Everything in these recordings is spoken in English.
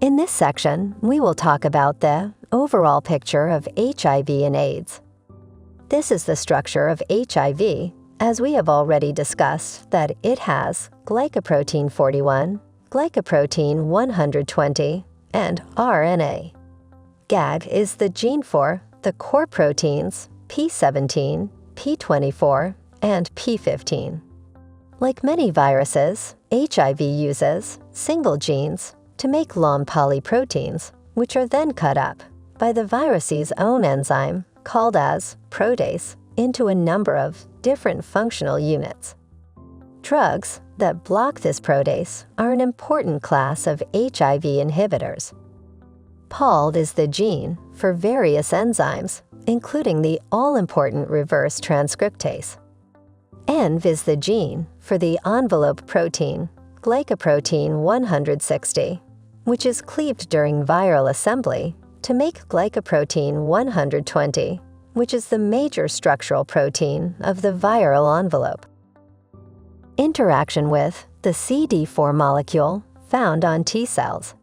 In this section, we will talk about the overall picture of HIV and AIDS. This is the structure of HIV, as we have already discussed that it has glycoprotein 41, glycoprotein 120, and RNA. GAG is the gene for the core proteins P17, P24, and P15. Like many viruses, HIV uses single genes to make long polyproteins, which are then cut up by the virus's own enzyme, called as protease, into a number of different functional units. Drugs that block this protease are an important class of HIV inhibitors. PALD is the gene for various enzymes, including the all-important reverse transcriptase. ENV is the gene for the envelope protein, glycoprotein 160, which is cleaved during viral assembly to make glycoprotein 120, which is the major structural protein of the viral envelope. Interaction with the CD4 molecule found on T cells,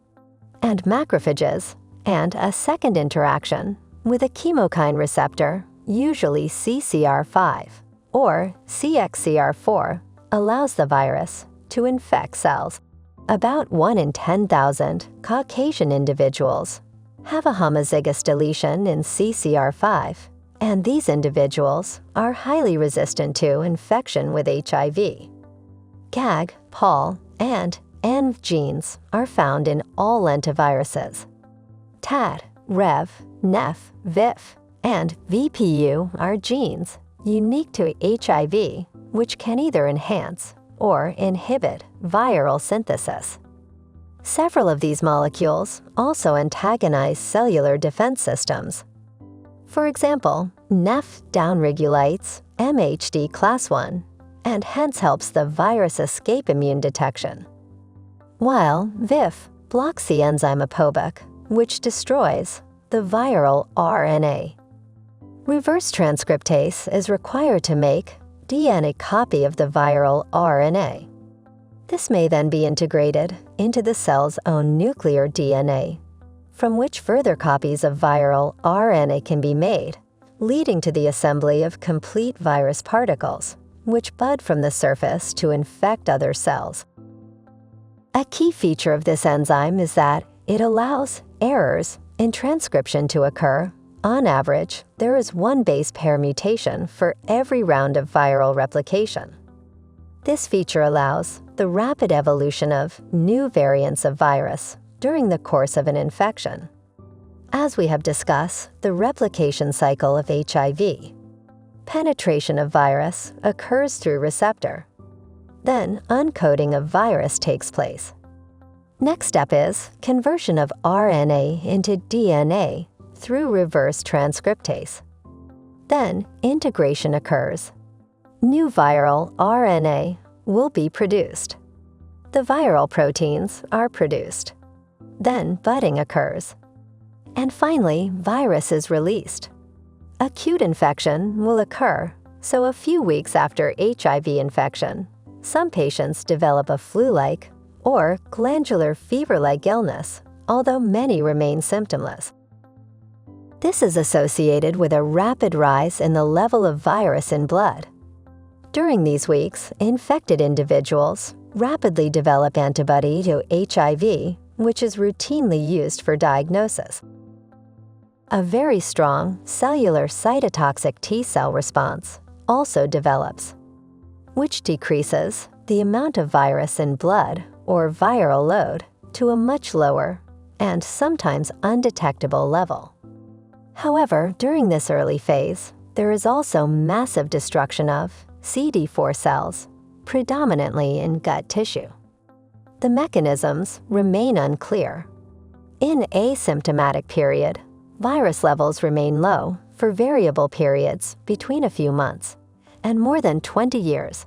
and macrophages, and a second interaction with a chemokine receptor, usually CCR5 or CXCR4, allows the virus to infect cells. About 1 in 10,000 Caucasian individuals have a homozygous deletion in CCR5, and these individuals are highly resistant to infection with HIV. GAG, PAL, and ENV genes are found in all lentiviruses. TAD, REV, NEF, VIF, and VPU are genes unique to HIV, which can either enhance or inhibit viral synthesis. Several of these molecules also antagonize cellular defense systems. For example, NEF downregulates MHD class I and hence helps the virus escape immune detection, while VIF blocks the enzyme apobic, which destroys the viral RNA. Reverse transcriptase is required to make DNA copy of the viral RNA. This may then be integrated into the cell's own nuclear DNA, from which further copies of viral RNA can be made, leading to the assembly of complete virus particles, which bud from the surface to infect other cells. A key feature of this enzyme is that it allows errors in transcription to occur. On average, there is one base pair mutation for every round of viral replication. This feature allows the rapid evolution of new variants of virus during the course of an infection. As we have discussed, the replication cycle of HIV. Penetration of virus occurs through receptor. Then uncoating of virus takes place. Next step is conversion of RNA into DNA through reverse transcriptase. Then integration occurs. New viral RNA will be produced. The viral proteins are produced. Then budding occurs. And finally, virus is released. Acute infection will occur, so a few weeks after HIV infection, some patients develop a flu-like or glandular fever-like illness, although many remain symptomless. This is associated with a rapid rise in the level of virus in blood. During these weeks, infected individuals rapidly develop antibody to HIV, which is routinely used for diagnosis. A very strong cellular cytotoxic T cell response also develops, which decreases the amount of virus in blood or viral load to a much lower and sometimes undetectable level. However, during this early phase, there is also massive destruction of CD4 cells, predominantly in gut tissue. The mechanisms remain unclear. In asymptomatic period, virus levels remain low for variable periods between a few months and more than 20 years.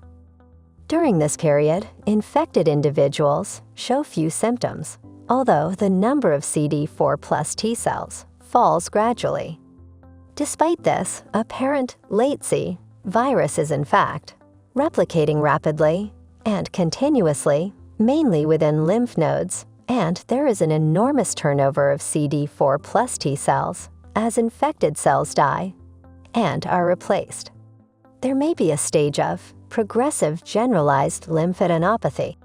During this period, infected individuals show few symptoms, although the number of CD4 plus T cells falls gradually. Despite this apparent latency, virus is in fact replicating rapidly and continuously, mainly within lymph nodes And there is an enormous turnover of CD4 plus T cells as infected cells die and are replaced. There may be a stage of progressive generalized lymphadenopathy.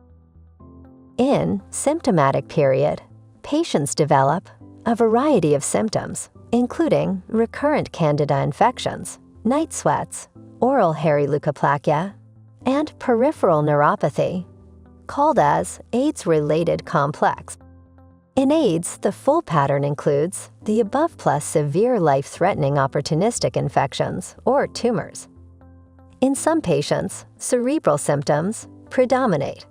In symptomatic period, patients develop a variety of symptoms, including recurrent candida infections, night sweats, oral hairy leukoplakia, and peripheral neuropathy, called as AIDS-related complex. In AIDS, the full pattern includes the above plus severe life-threatening opportunistic infections or tumors. In some patients, cerebral symptoms predominate.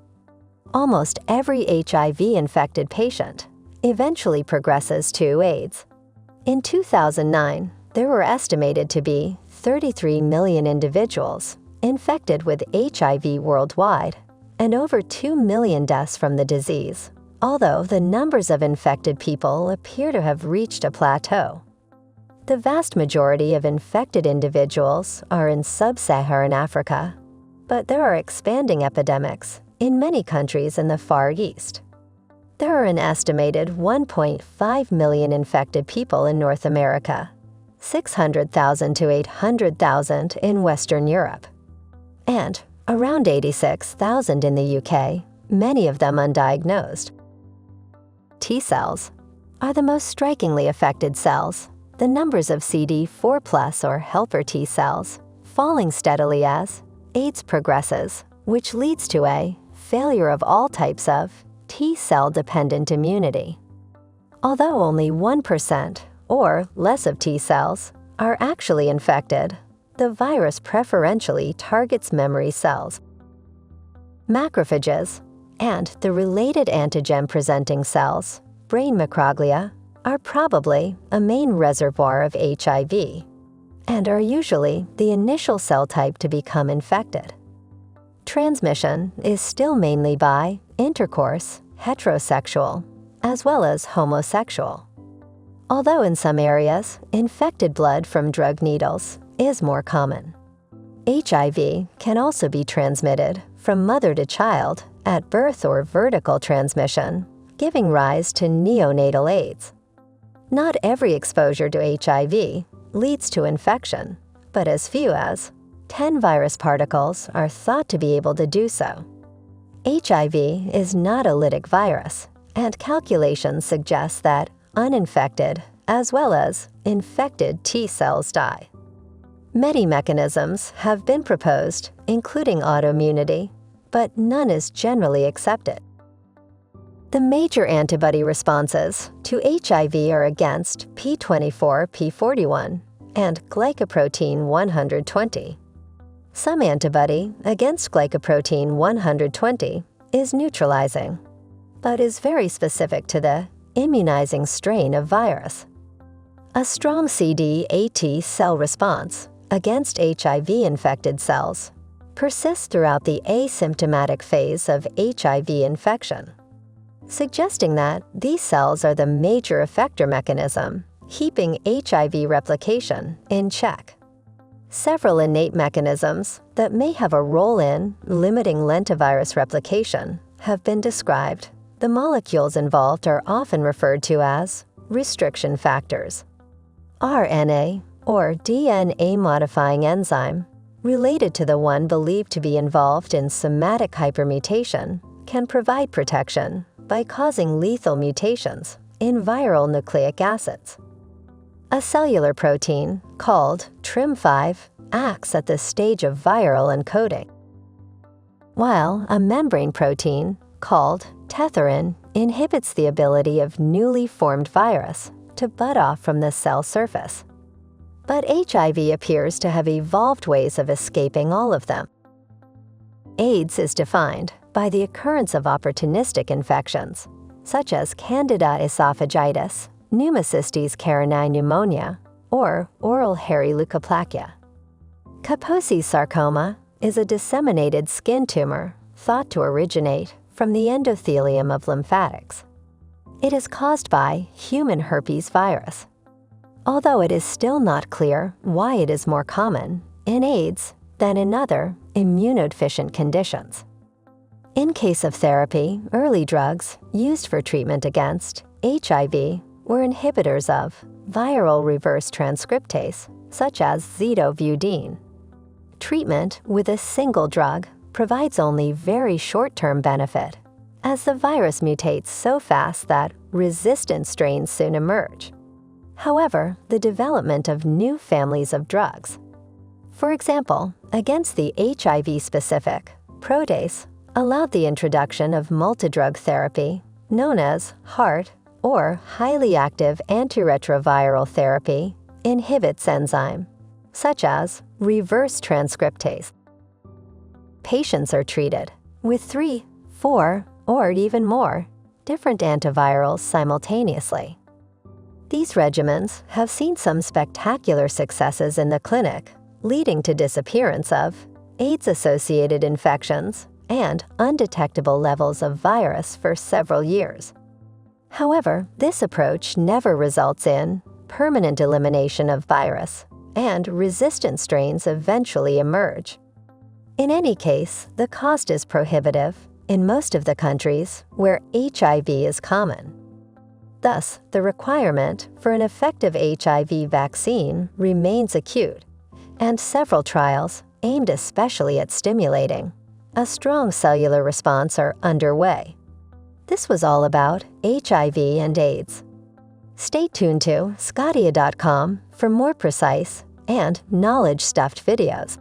Almost every HIV-infected patient eventually progresses to AIDS. In 2009, there were estimated to be 33 million individuals infected with HIV worldwide and over 2 million deaths from the disease, although the numbers of infected people appear to have reached a plateau. The vast majority of infected individuals are in sub-Saharan Africa, but there are expanding epidemics in many countries in the Far East. There are an estimated 1.5 million infected people in North America, 600,000 to 800,000 in Western Europe, and around 86,000 in the UK, many of them undiagnosed. T cells are the most strikingly affected cells, the numbers of CD4 plus or helper T cells falling steadily as AIDS progresses, which leads to a failure of all types of T cell-dependent immunity. Although only 1% or less of T cells are actually infected, the virus preferentially targets memory cells. Macrophages and the related antigen-presenting cells, brain microglia, are probably a main reservoir of HIV and are usually the initial cell type to become infected. Transmission is still mainly by intercourse, heterosexual, as well as homosexual. Although in some areas, infected blood from drug needles is more common. HIV can also be transmitted from mother to child at birth or vertical transmission, giving rise to neonatal AIDS. Not every exposure to HIV leads to infection, but as few as 10 virus particles are thought to be able to do so. HIV is not a lytic virus, and calculations suggest that uninfected as well as infected T cells die. Many mechanisms have been proposed, including autoimmunity, but none is generally accepted. The major antibody responses to HIV are against P24P41 and glycoprotein 120. Some antibody against glycoprotein 120 is neutralizing, but is very specific to the immunizing strain of virus. A strong CD8 cell response against HIV-infected cells persists throughout the asymptomatic phase of HIV infection, suggesting that these cells are the major effector mechanism keeping HIV replication in check. Several innate mechanisms that may have a role in limiting lentivirus replication have been described. The molecules involved are often referred to as restriction factors. RNA, or DNA-modifying enzyme, related to the one believed to be involved in somatic hypermutation, can provide protection by causing lethal mutations in viral nucleic acids. A cellular protein called TRIM5 acts at the stage of viral encoding, while a membrane protein called tetherin inhibits the ability of newly formed virus to bud off from the cell surface. But HIV appears to have evolved ways of escaping all of them. AIDS is defined by the occurrence of opportunistic infections, such as Candida esophagitis, Pneumocystis carinii pneumonia, or oral hairy leukoplakia. Kaposi's sarcoma is a disseminated skin tumor thought to originate from the endothelium of lymphatics. It is caused by human herpes virus, although it is still not clear why it is more common in AIDS than in other immunodeficient conditions. In case of therapy, early drugs used for treatment against HIV were inhibitors of viral reverse transcriptase, such as zidovudine. Treatment with a single drug provides only very short-term benefit, as the virus mutates so fast that resistant strains soon emerge. However, the development of new families of drugs, for example, against the HIV-specific Protease, allowed the introduction of multidrug therapy known as HAART, or highly active antiretroviral therapy, inhibits enzyme, such as reverse transcriptase. Patients are treated with 3, 4, or even more different antivirals simultaneously. These regimens have seen some spectacular successes in the clinic, leading to disappearance of AIDS-associated infections and undetectable levels of virus for several years. However, this approach never results in permanent elimination of virus, and resistant strains eventually emerge. In any case, the cost is prohibitive in most of the countries where HIV is common. Thus, the requirement for an effective HIV vaccine remains acute, and several trials aimed especially at stimulating a strong cellular response are underway. This was all about HIV and AIDS. Stay tuned to sqadia.com for more precise and knowledge-stuffed videos.